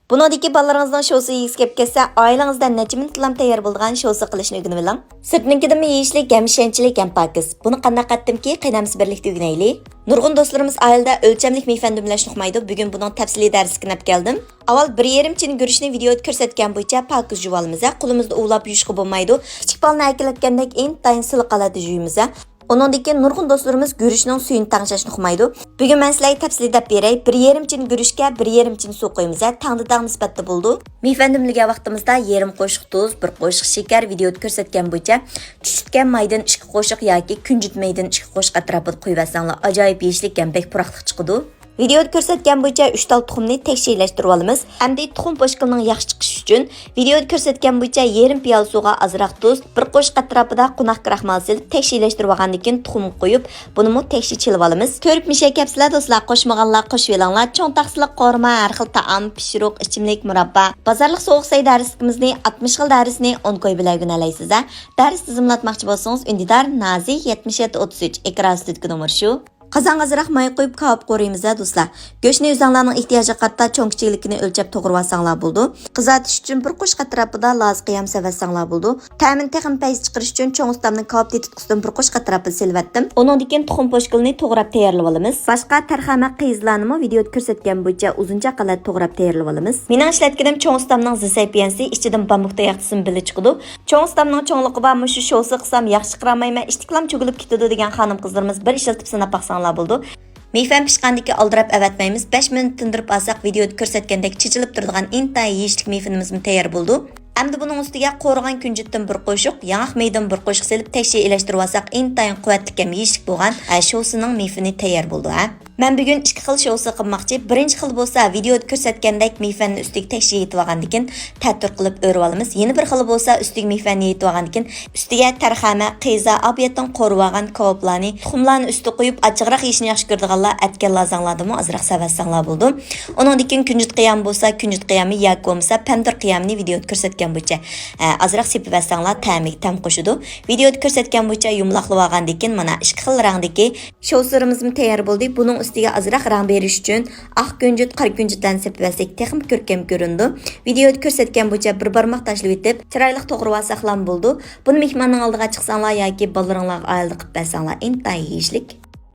Buningdagi balalaringizning sho'si yeyishga kelib kelsa, oilangizda necha minutlam tayyor bo'lgan sho'si qilishni o'rganib oling. Sirtninkidimi yeyishlik, gamshanchilik, ham pokiz. Buni qanday qatdimki, qaynamiz birlikda o'rganaylik. Nurg'un do'stlarimiz oilada o'lchamlik meyfan dumlashni uqmaydi. Bugun buning tafsiliy darsiga olib keldim. Avval 1,5 chin guruchni videoda ko'rsatgan bo'yicha pokiz yuvalmiz. Qo'limizda uvlab yuvishga bo'lmaydi. Kichik balani aytayotgandek intayin silliq qiladi yuvimiz. Ondan keyin nurg'un do'stlarimiz guruchning suyini tangshashni uqmaydi. Bugun men sizlarga tafsilida deb beray. 1,5 chin guruchga 1,5 chin suv qo'yamiz. Tangda nisbatda bo'ldi. Meyfandimliga vaqtimizda yarım qo'shiq tuz, 1 qo'shiq shakar videoda ko'rsatgan bo'yicha tushitgan maydan 2 qo'shiq yoki kunjut maydan 2 qo'shiq atrofida qo'yib olsanglar, ajoyib yeyishlik ham bek puraqliq chiqadi. Videoda ko'rsatgan bo'yicha 3 tal tuxumni tekshirlashtirib olamiz. Hamda tuxum po'shqilining yaxshi chiqishi uchun videoda ko'rsatgan bo'yicha yarım piyola suvga ozroq tuz, 1 qo'shiq atrofida qunaq kraxmal silib tekshirlashtirib olgandan keyin tuxum qo'yib, buni mu tekshir chilib olamiz. Ko'rib misha kapsizlar do'stlar, qo'shmaganlar qo'shib olinglar. Cho'ng taqsiliq qorma, har xil taom, pishiriq, ichimlik, murabba. Bozorlik sovuq say darsimizni 60 xil darsni 10 qo'yib bilagunalaysiz. Dars tizimlatmoqchi bo'lsangiz, Undidar Nazi 7733 ekran studiyo nomeri shu. Qazonga azroq may qo'yib kavab qo'raymiz do'stlar. Go'shtni o'zingizlarning ehtiyojiga qarata cho'ng kichikligini o'lchab to'g'rib olsanglar bo'ldi. Qizartish uchun 1 qo'shq atrofida loz qiyam savasanglar bo'ldi. Ta'min texnik payz chiqarish uchun cho'ng ustamning kavab tetitqusidan 1 qo'shq atrofida silvatdim. Undan keyin tuxum po'shqilini to'g'rab tayyorlab olamiz. Boshqa tarxama qiyizlarni videoda ko'rsatgan bo'yicha uzuncha qilib to'g'rab tayyorlab olamiz. Mening ishlatganim cho'ng ustamning zisapiyansi ichidan bambukda yaqtisin bili chiqdi. Cho'ng ustamning cho'ngligi va mushu sho'si qilsam yaxshi qiramayman, ishtiklam cho'gilib ketadi degan xonim qizlarimiz bir ishlatib sanab baqsanglar bo'ldi. Meyfan pishqandiki aldirab avatmaymiz. 5 minut tindirib olsak videoda ko'rsatgandek chichilib turadigan intay yeyishlik meyfanimiz tayyor bo'ldi. Endi buning ustiga qo'rg'an kunjutdan 1 qo'shiq, yanaq maydan 1 qo'shiq silib tekshir elashtirib olsak intayin quvvatli ham yeyishlik bo'lgan sho'sining meyfani tayyor bo'ldi. Men bugun 2 xil sho'si qilmoqchi. Birinchi xil bo'lsa videoda ko'rsatgandek meyfanni ustiga tekshir yetib olgandan keyin ta'tir qilib o'rib olamiz. Yana bir xil bo'lsa ustiga meyfanni yetib olgandan keyin ustiga tarxama, qiza, abiyatdan qo'rib olgan kavoblarni, tuxumlarni ustiga qo'yib achchiqroq yeyishni yaxshi ko'radiganlar atgan lazanglardimi azroq savassanglar bo'ldi. Undan keyin kunjut qiyam bo'lsa, kunjut qiyami yoki bo'lmasa pandir qiyamni videoda ko'rsatgan bo'yicha azroq sepib olsanglar ta'miga tam qo'shadi. Videoda ko'rsatgan bo'yicha yumloqlab olgandan keyin mana 2 xil rangdagi sho'slarimiz tayyor bo'ldi. Buning ustiga azroq rang berish uchun oq kunjut, qora kunjutlarni sepib olsak texim ko'rkam ko'rindi. Videoda ko'rsatgan bo'yicha bir barmoq tashlab etib, chiroyli to'g'rib olsaqlam bo'ldi. Buni mehmonning oldiga chiqsanglar yoki bolalaringlarga oilda qilib bersanglar intay yeyishlik.